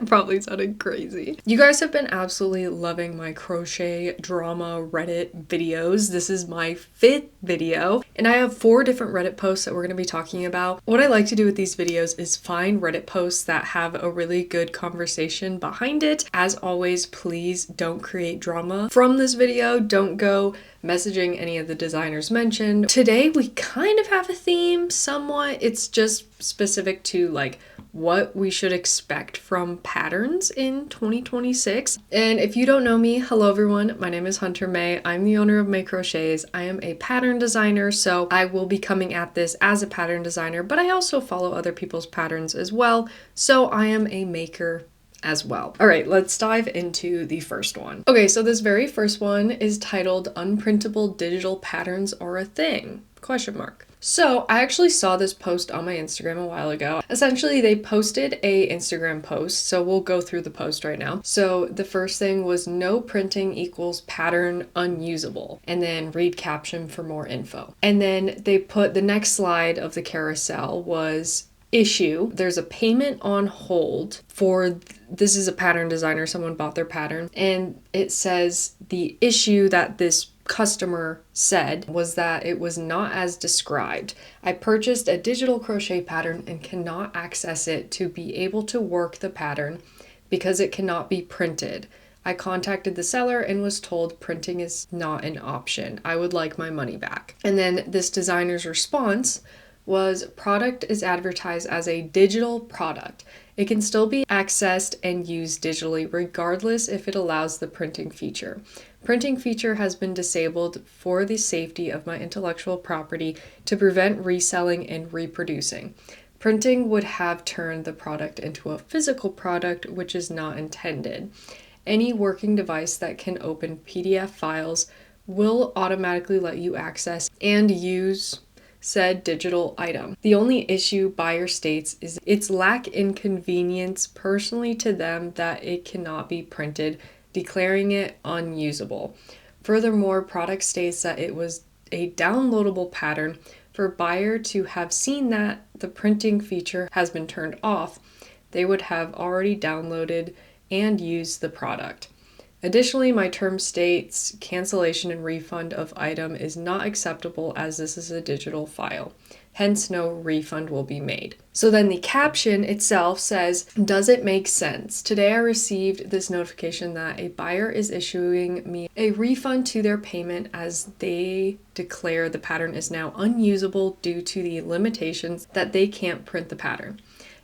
That probably sounded crazy. You guys have been absolutely loving my crochet drama Reddit videos. This is my 5th video, and I have 4 different Reddit posts that we're going to be talking about. What I like to do with these videos is find Reddit posts that have a really good conversation behind it. As always, please don't create drama from this video. Don't go messaging any of the designers mentioned. Today we kind of have a theme somewhat. It's just specific to like what we should expect from patterns in 2026. And if you don't know me, hello everyone, my name is Hunter May. I'm the owner of May Crochets. I am a pattern designer, so I will be coming at this as a pattern designer, but I also follow other people's patterns as well, so I am a maker as well. All right, let's dive into the first one. Okay, so this very first one is titled Unprintable Digital Patterns Are a Thing? ? So I actually saw this post on my Instagram a while ago. Essentially, they posted a Instagram post, so we'll go through the post right now. So the first thing was no printing equals pattern unusable, and then read caption for more info. And then they put the next slide of the carousel was issue. There's a payment on hold for, this is a pattern designer, someone bought their pattern, and it says the issue that this customer said was that it was not as described. I purchased a digital crochet pattern and cannot access it to be able to work the pattern because it cannot be printed. I contacted the seller and was told printing is not an option. I would like my money back. And then this designer's response was product is advertised as a digital product. It can still be accessed and used digitally regardless if it allows the printing feature. Printing feature has been disabled for the safety of my intellectual property to prevent reselling and reproducing. Printing would have turned the product into a physical product, which is not intended. Any working device that can open PDF files will automatically let you access and use said digital item. The only issue buyer states is its lack inconvenience personally to them that it cannot be printed, declaring it unusable. Furthermore, product states that it was a downloadable pattern. For buyer to have seen that the printing feature has been turned off, they would have already downloaded and used the product. Additionally, my term states cancellation and refund of item is not acceptable as this is a digital file. Hence, no refund will be made. So then the caption itself says, does it make sense? Today I received this notification that a buyer is issuing me a refund to their payment as they declare the pattern is now unusable due to the limitations that they can't print the pattern.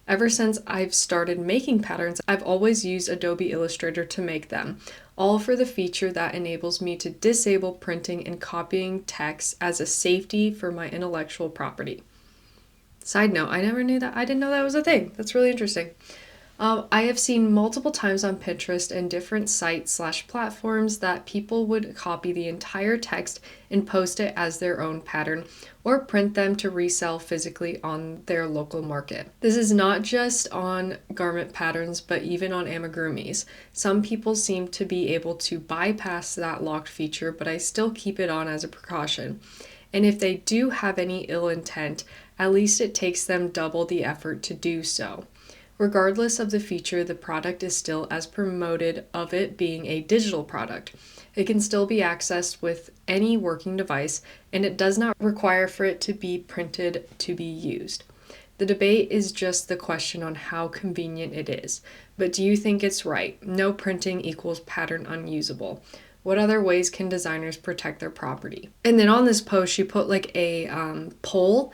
Ever since I've started making patterns, I've always used Adobe Illustrator to make them, all for the feature that enables me to disable printing and copying text as a safety for my intellectual property. Side note, I didn't know that was a thing. That's really interesting. I have seen multiple times on Pinterest and different sites/platforms that people would copy the entire text and post it as their own pattern or print them to resell physically on their local market. This is not just on garment patterns, but even on amigurumis. Some people seem to be able to bypass that locked feature, but I still keep it on as a precaution. And if they do have any ill intent, at least it takes them double the effort to do so. Regardless of the feature, the product is still as promoted of it being a digital product. It can still be accessed with any working device, and it does not require for it to be printed to be used. The debate is just the question on how convenient it is. But do you think it's right? No printing equals pattern unusable. What other ways can designers protect their property? And then on this post, she put like a poll,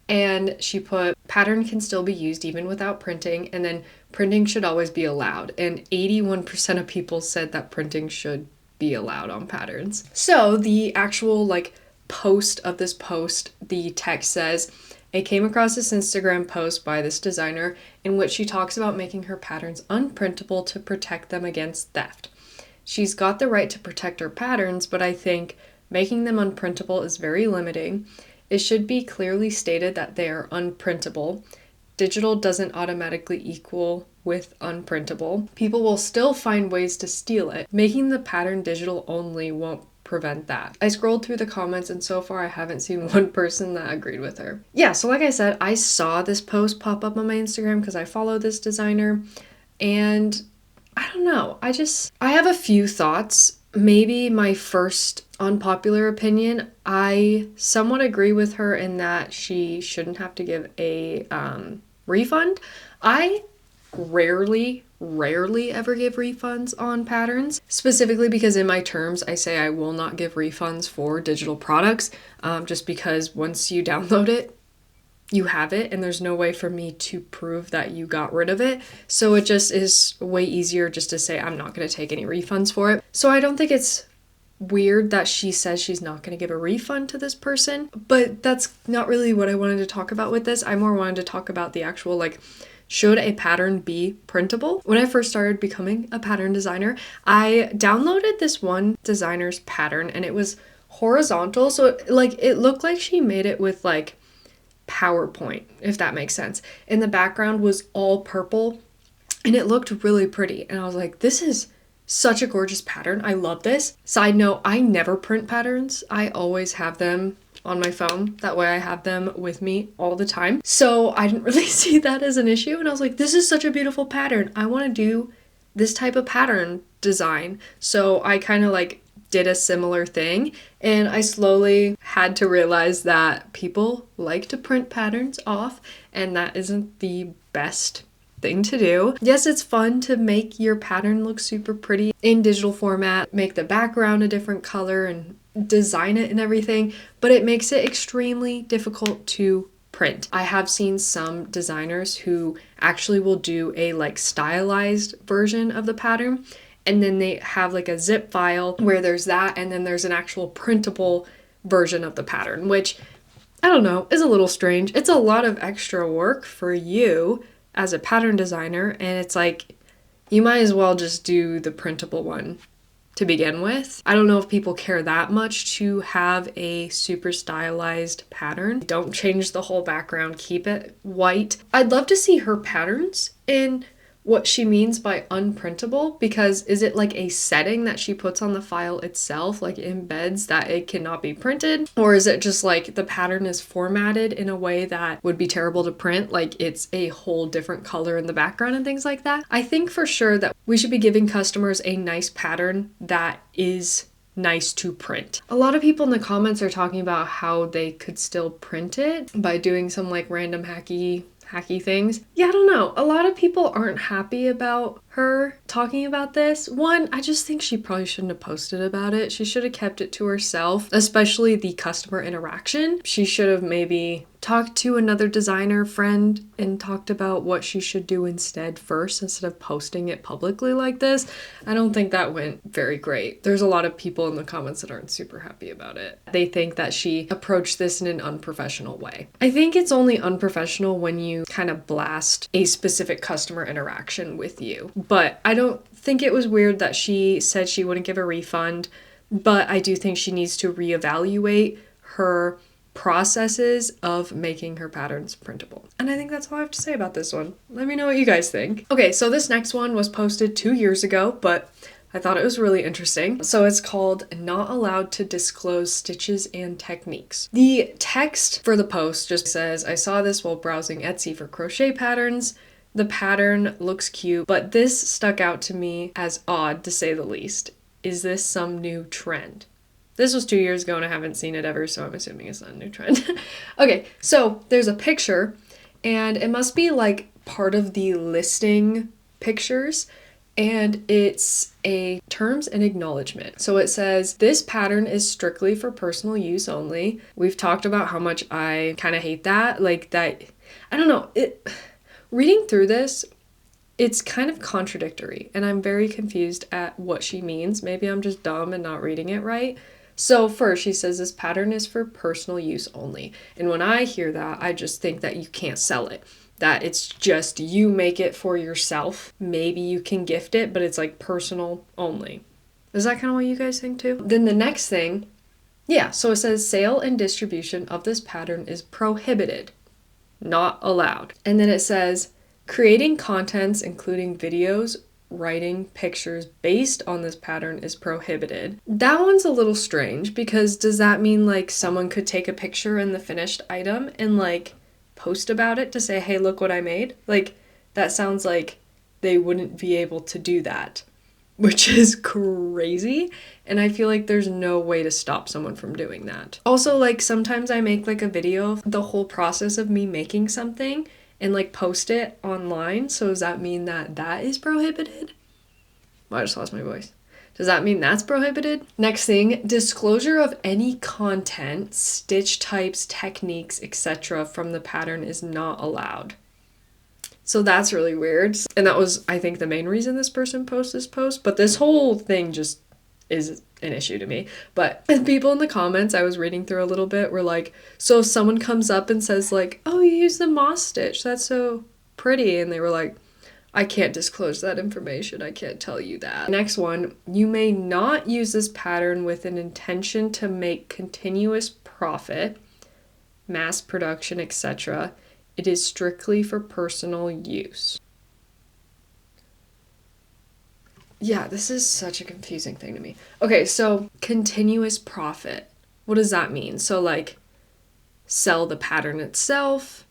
and she put pattern can still be used even without printing, and then printing should always be allowed. And 81% of people said that printing should be allowed on patterns. So the actual post of this post, the text says, I came across this Instagram post by this designer in which she talks about making her patterns unprintable to protect them against theft. She's got the right to protect her patterns, but I think making them unprintable is very limiting. It should be clearly stated that they are unprintable. Digital doesn't automatically equal with unprintable. People will still find ways to steal it. Making the pattern digital only won't prevent that. I scrolled through the comments and so far I haven't seen one person that agreed with her. Yeah, so like I said, I saw this post pop up on my Instagram because I follow this designer. And I don't know, I have a few thoughts. Maybe my first unpopular opinion, I somewhat agree with her in that she shouldn't have to give a refund. I rarely ever give refunds on patterns, specifically because in my terms I say I will not give refunds for digital products, just because once you download it, you have it and there's no way for me to prove that you got rid of it. So it just is way easier just to say I'm not going to take any refunds for it. So I don't think it's weird that she says she's not going to give a refund to this person, but that's not really what I wanted to talk about with this. I more wanted to talk about the actual, like, should a pattern be printable? When I first started becoming a pattern designer, I downloaded this one designer's pattern and it was horizontal. So like it looked like she made it with like PowerPoint, if that makes sense. And the background was all purple and it looked really pretty. And I was like, this is such a gorgeous pattern. I love this. Side note, I never print patterns. I always have them on my phone. That way I have them with me all the time. So I didn't really see that as an issue. And I was like, this is such a beautiful pattern. I want to do this type of pattern design. So I kind of like did a similar thing, and I slowly had to realize that people like to print patterns off, and that isn't the best thing to do. Yes, it's fun to make your pattern look super pretty in digital format, make the background a different color and design it and everything, but it makes it extremely difficult to print. I have seen some designers who actually will do a like stylized version of the pattern, and then they have like a zip file where there's that, and then there's an actual printable version of the pattern, which, I don't know, is a little strange. It's a lot of extra work for you as a pattern designer, and it's like, you might as well just do the printable one to begin with. I don't know if people care that much to have a super stylized pattern. Don't change the whole background, keep it white. I'd love to see her patterns in what she means by unprintable, because is it like a setting that she puts on the file itself, like embeds that it cannot be printed? Or is it just like the pattern is formatted in a way that would be terrible to print, like it's a whole different color in the background and things like that? I think for sure that we should be giving customers a nice pattern that is nice to print. A lot of people in the comments are talking about how they could still print it by doing some like random hacky things. Yeah, I don't know. A lot of people aren't happy about her talking about this. One, I just think she probably shouldn't have posted about it. She should have kept it to herself, especially the customer interaction. She should have maybe talked to another designer friend and talked about what she should do instead first, instead of posting it publicly like this. I don't think that went very great. There's a lot of people in the comments that aren't super happy about it. They think that she approached this in an unprofessional way. I think it's only unprofessional when you kind of blast a specific customer interaction with you. But I don't think it was weird that she said she wouldn't give a refund, but I do think she needs to reevaluate her processes of making her patterns printable. And I think that's all I have to say about this one. Let me know what you guys think. Okay, so this next one was posted 2 years ago, but I thought it was really interesting. So it's called Not Allowed to Disclose Stitches and Techniques. The text for the post just says, I saw this while browsing Etsy for crochet patterns. The pattern looks cute, but this stuck out to me as odd, to say the least. Is this some new trend? This was 2 years ago and I haven't seen it ever, so I'm assuming it's not a new trend. Okay, so there's a picture and it must be like part of the listing pictures, and it's a terms and acknowledgement. So it says, this pattern is strictly for personal use only. We've talked about how much I kind of hate that. Like that, I don't know, reading through this, it's kind of contradictory and I'm very confused at what she means. Maybe I'm just dumb and not reading it right. So first she says this pattern is for personal use only. And when I hear that, I just think that you can't sell it. That it's just you make it for yourself. Maybe you can gift it, but it's like personal only. Is that kind of what you guys think too? Then the next thing, yeah, so it says sale and distribution of this pattern is prohibited, not allowed. And then it says creating contents including videos, writing, pictures based on this pattern is prohibited. That one's a little strange, because does that mean like someone could take a picture in the finished item and like post about it to say, hey, look what I made? Like, that sounds like they wouldn't be able to do that, which is crazy. And I feel like there's no way to stop someone from doing that. Also, like, sometimes I make like a video of the whole process of me making something and like post it online. So does that mean that that is prohibited? Well, I just lost my voice. Does that mean that's prohibited? Next thing, disclosure of any content, stitch types, techniques, etc. from the pattern is not allowed. So that's really weird. And that was, I think, the main reason this person posted this post. But this whole thing just is an issue to me. But people in the comments I was reading through a little bit were like, so if someone comes up and says like, oh, you use the moss stitch, that's so pretty. And they were like, I can't disclose that information. I can't tell you that. Next one, you may not use this pattern with an intention to make continuous profit, mass production, etc. It is strictly for personal use. Yeah, this is such a confusing thing to me. Okay, so continuous profit. What does that mean? So like sell the pattern itself,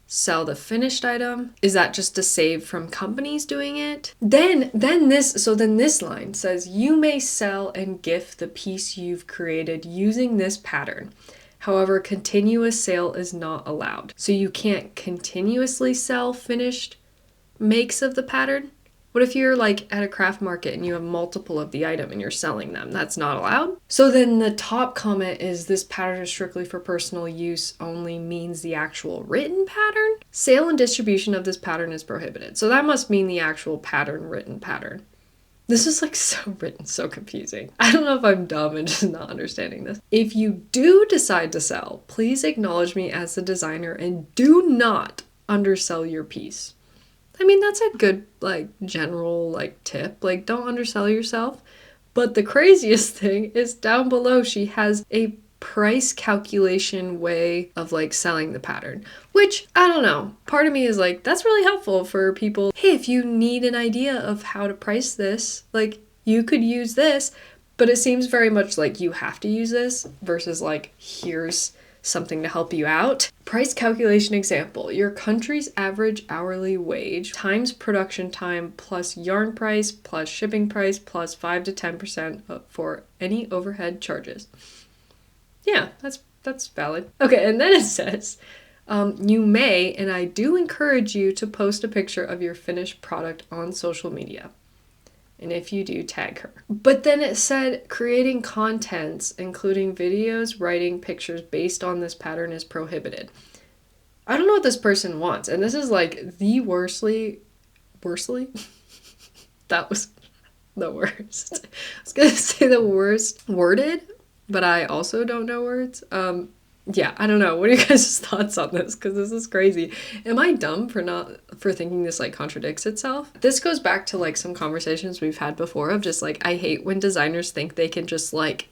sell the finished item? Is that just to save from companies doing it? Then this line says you may sell and gift the piece you've created using this pattern. However, continuous sale is not allowed. So you can't continuously sell finished makes of the pattern? What if you're like at a craft market and you have multiple of the item and you're selling them? That's not allowed? So then the top comment is this pattern is strictly for personal use only means the actual written pattern? Sale and distribution of this pattern is prohibited. So that must mean the actual pattern, written pattern. This is like so written, so confusing. I don't know if I'm dumb and just not understanding this. If you do decide to sell, please acknowledge me as the designer and do not undersell your piece. I mean, that's a good, like, general, like, tip. Like, don't undersell yourself. But the craziest thing is down below, she has a price calculation way of, like, selling the pattern. Which, I don't know. Part of me is like, that's really helpful for people. Hey, if you need an idea of how to price this, like, you could use this. But it seems very much like you have to use this versus, like, here's something to help you out. Price calculation example. Your country's average hourly wage times production time plus yarn price plus shipping price plus 5 to 10% for any overhead charges. Yeah, that's valid. Okay, and then it says, you may, and I do encourage you to post a picture of your finished product on social media. And if you do, tag her. But then it said creating contents, including videos, writing, pictures based on this pattern is prohibited. I don't know what this person wants. And this is like the worstly? That was the worst. I was gonna say the worst worded, but I also don't know words. Yeah, I don't know. What are you guys' thoughts on this? Because this is crazy. Am I dumb for thinking this like contradicts itself? This goes back to like some conversations we've had before of just like, I hate when designers think they can just like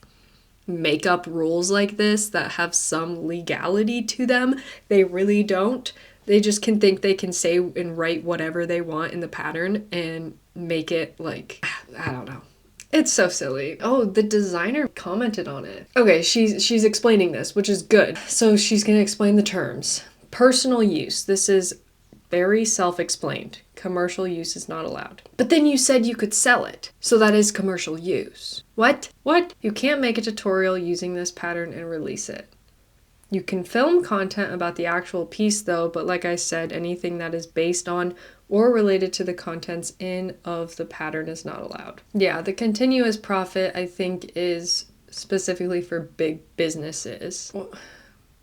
make up rules like this that have some legality to them. They really don't. They just can think they can say and write whatever they want in the pattern and make it like, I don't know. It's so silly. Oh, the designer commented on it. Okay, she's explaining this, which is good. So she's gonna explain the terms. Personal use. This is very self-explained. Commercial use is not allowed. But then you said you could sell it. So that is commercial use. What? What? You can't make a tutorial using this pattern and release it. You can film content about the actual piece though, but like I said, anything that is based on or related to the contents in of the pattern is not allowed. Yeah, the continuous profit I think is specifically for big businesses.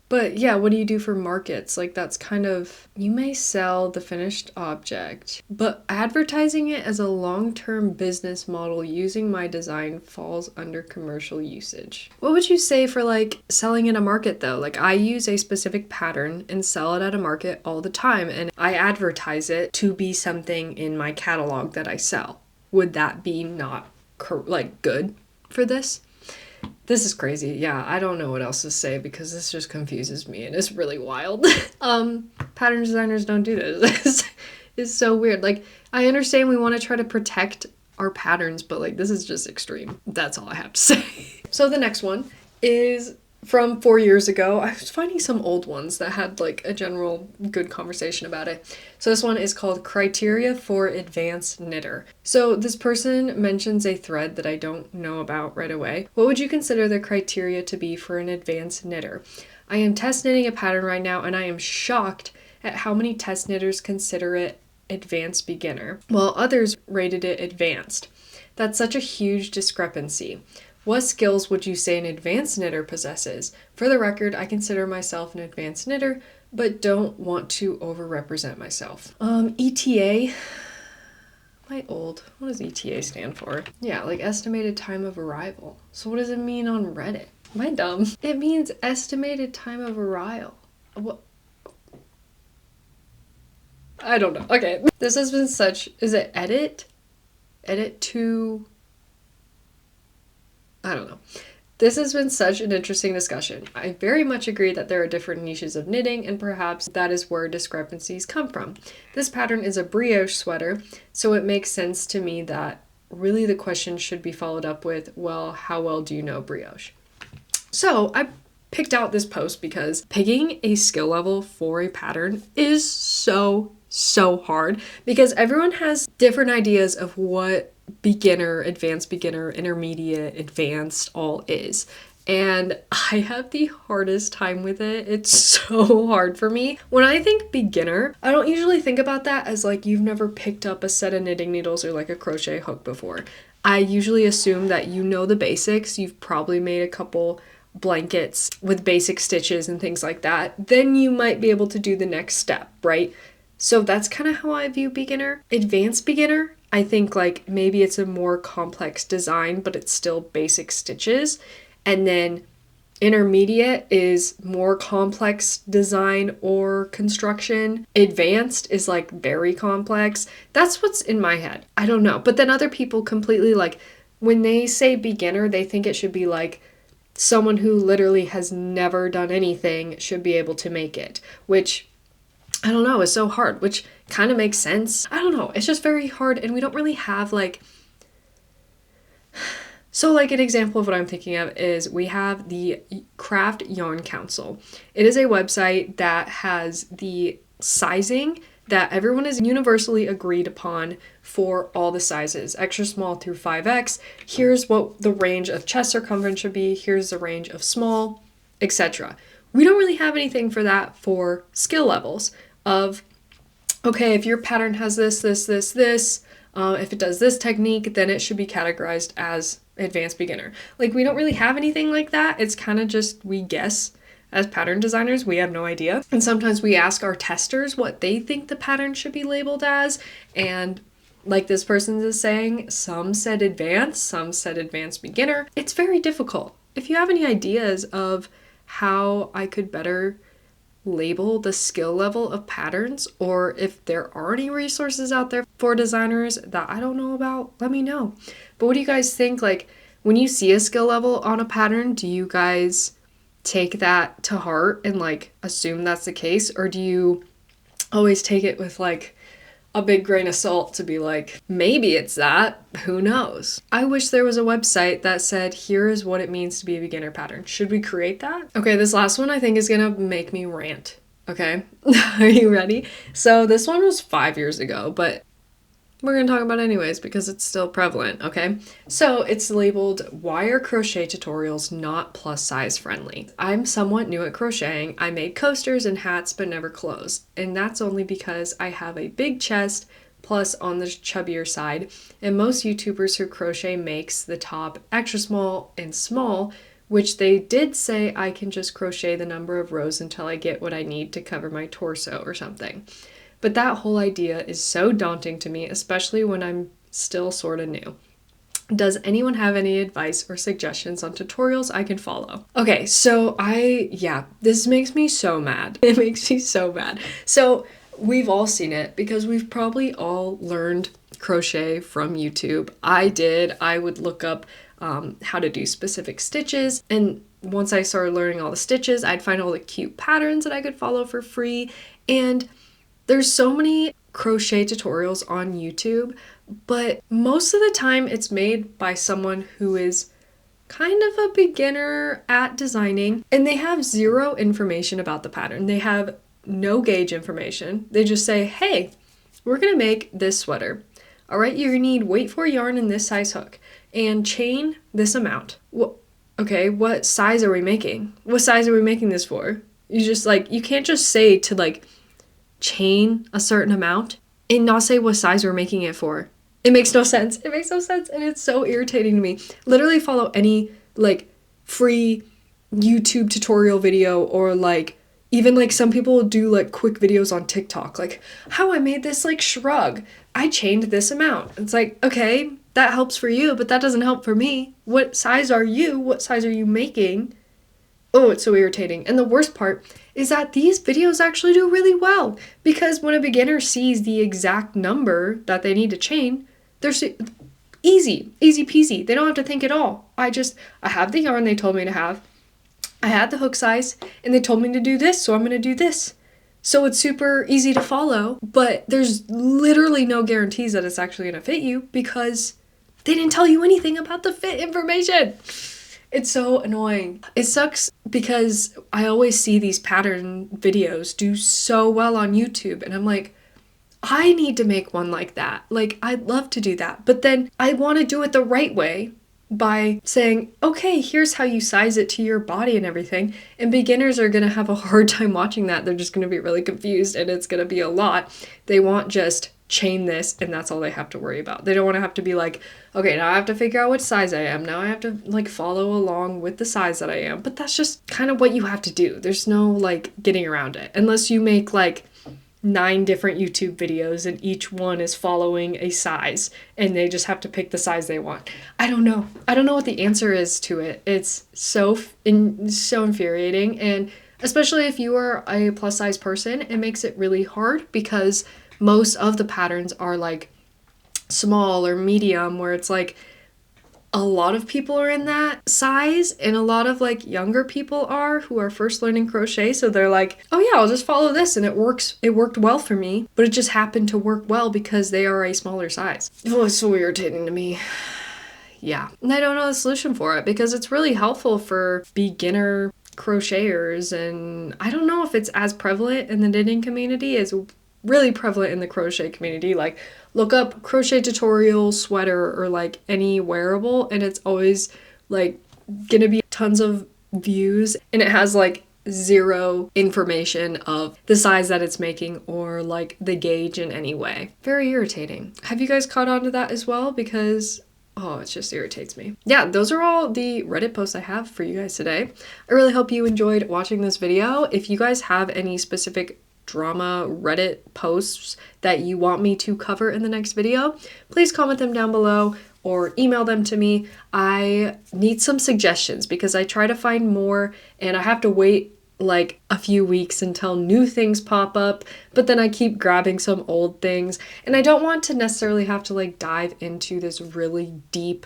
But yeah, what do you do for markets? Like that's kind of, you may sell the finished object, but advertising it as a long-term business model using my design falls under commercial usage. What would you say for like selling in a market though? Like I use a specific pattern and sell it at a market all the time and I advertise it to be something in my catalog that I sell. Would that be not like good for this? This is crazy. Yeah, I don't know what else to say because this just confuses me and it's really wild. Pattern designers don't do this. It's so weird. Like, I understand we want to try to protect our patterns, but like, this is just extreme. That's all I have to say. So the next one is from 4 years ago. I was finding some old ones that had like a general good conversation about it. So this one is called Criteria for Advanced Knitter. So this person mentions a thread that I don't know about right away. What would you consider the criteria to be for an advanced knitter? I am test knitting a pattern right now and I am shocked at how many test knitters consider it advanced beginner, while others rated it advanced. That's such a huge discrepancy. What skills would you say an advanced knitter possesses? For the record, I consider myself an advanced knitter, but don't want to overrepresent myself. ETA. Am I old? What does ETA stand for? Yeah, like estimated time of arrival. So what does it mean on Reddit? Am I dumb? It means estimated time of arrival. What? I don't know. Okay. This has been such... Is it edit? Edit to... I don't know. This has been such an interesting discussion. I very much agree that there are different niches of knitting, and perhaps that is where discrepancies come from. This pattern is a brioche sweater, so it makes sense to me that really the question should be followed up with, well, how well do you know brioche? So I picked out this post because picking a skill level for a pattern is so hard, because everyone has different ideas of what beginner, advanced beginner, intermediate, advanced all is. And I have the hardest time with it. It's so hard for me. When I think beginner, I don't usually think about that as like you've never picked up a set of knitting needles or like a crochet hook before. I usually assume that you know the basics. You've probably made a couple blankets with basic stitches and things like that. Then you might be able to do the next step, right? So that's kind of how I view beginner. Advanced beginner, I think like maybe it's a more complex design, but it's still basic stitches. And then intermediate is more complex design or construction. Advanced is like very complex. That's what's in my head. I don't know. But then other people completely like, when they say beginner, they think it should be like someone who literally has never done anything should be able to make it, which I don't know, is so hard, which kind of makes sense. I don't know, it's just very hard, and we don't really have like... So like an example of what I'm thinking of is we have the Craft Yarn Council. It is a website that has the sizing that everyone is universally agreed upon for all the sizes, extra small through 5X. Here's what the range of chest circumference should be. Here's the range of small, etc. We don't really have anything for that for skill levels of, okay, if your pattern has this, if it does this technique, then it should be categorized as advanced beginner. Like, we don't really have anything like that. It's kind of just, we guess. As pattern designers, we have no idea. And sometimes we ask our testers what they think the pattern should be labeled as. And like this person is saying, some said advanced, some said advanced beginner. It's very difficult. If you have any ideas of how I could better label the skill level of patterns, or if there are any resources out there for designers that I don't know about, let me know. But what do you guys think? Like, when you see a skill level on a pattern, do you guys take that to heart and like assume that's the case, or do you always take it with like a big grain of salt to be like, maybe it's that, who knows? I wish there was a website that said, here is what it means to be a beginner pattern. Should we create that? Okay, this last one I think is gonna make me rant, okay? Are you ready? So this one was 5 years ago, but we're going to talk about it anyways because it's still prevalent, okay? So it's labeled, why are crochet tutorials not plus size friendly? I'm somewhat new at crocheting. I made coasters and hats but never clothes. And that's only because I have a big chest plus on the chubbier side. And most YouTubers who crochet makes the top extra small and small, which they did say I can just crochet the number of rows until I get what I need to cover my torso or something. But that whole idea is so daunting to me, especially when I'm still sort of new. Does anyone have any advice or suggestions on tutorials I can follow? Okay, so this makes me so mad. It makes me so mad. So we've all seen it because we've probably all learned crochet from YouTube. I did. I would look up how to do specific stitches, and once I started learning all the stitches, I'd find all the cute patterns that I could follow for free. And there's so many crochet tutorials on YouTube, but most of the time it's made by someone who is kind of a beginner at designing, and they have zero information about the pattern. They have no gauge information. They just say, hey, we're gonna make this sweater. All right, you're gonna need weight for yarn and this size hook and chain this amount. Okay, what size are we making? What size are we making this for? You just like, you can't just say to like chain a certain amount and not say what size we're making it for. It makes no sense. It makes no sense, and it's so irritating to me. Literally follow any like free YouTube tutorial video, or like even like some people do like quick videos on TikTok, like how I made this like shrug. I chained this amount. It's like, okay, that helps for you, but that doesn't help for me. What size are you? What size are you making? Oh, it's so irritating. And the worst part is that these videos actually do really well, because when a beginner sees the exact number that they need to chain, they're easy peasy. They don't have to think at all. I have the yarn they told me to have. I had the hook size and they told me to do this, so I'm going to do this. So it's super easy to follow, but there's literally no guarantees that it's actually going to fit you because they didn't tell you anything about the fit information. It's so annoying. It sucks because I always see these pattern videos do so well on YouTube, and I'm like, I need to make one like that. Like, I'd love to do that. But then I want to do it the right way by saying, okay, here's how you size it to your body and everything. And beginners are going to have a hard time watching that. They're just going to be really confused, and it's going to be a lot. They want just chain this, and that's all they have to worry about. They don't want to have to be like, okay, now I have to figure out what size I am. Now I have to like follow along with the size that I am. But that's just kind of what you have to do. There's no like getting around it. Unless you make like 9 different YouTube videos and each one is following a size and they just have to pick the size they want. I don't know what the answer is to it. It's so infuriating, and especially if you are a plus size person, it makes it really hard because most of the patterns are like small or medium, where it's like a lot of people are in that size, and a lot of like younger people are who are first learning crochet, so they're like, oh yeah, I'll just follow this and it worked well for me, but it just happened to work well because they are a smaller size. Oh, it's so irritating to me. Yeah, and I don't know the solution for it because it's really helpful for beginner crocheters, and I don't know if it's as prevalent in the knitting community as really prevalent in the crochet community. Like, look up crochet tutorial sweater or like any wearable, and it's always like gonna be tons of views, and it has like zero information of the size that it's making or like the gauge in any way. Very irritating. Have you guys caught on to that as well? Because oh, it just irritates me. Yeah, those are all the Reddit posts I have for you guys today. I really hope you enjoyed watching this video. If you guys have any specific drama Reddit posts that you want me to cover in the next video, please comment them down below or email them to me. I need some suggestions because I try to find more and I have to wait like a few weeks until new things pop up, but then I keep grabbing some old things, and I don't want to necessarily have to like dive into this really deep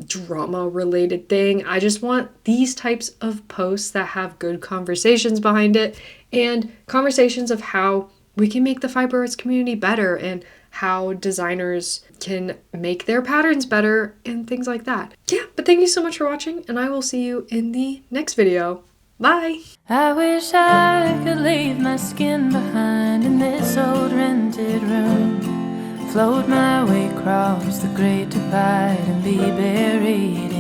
drama related thing. I just want these types of posts that have good conversations behind it, and conversations of how we can make the fiber arts community better and how designers can make their patterns better and things like that. Yeah, but thank you so much for watching, and I will see you in the next video. Bye! I wish I could leave my skin behind in this old rented room, float my way across the great divide and be buried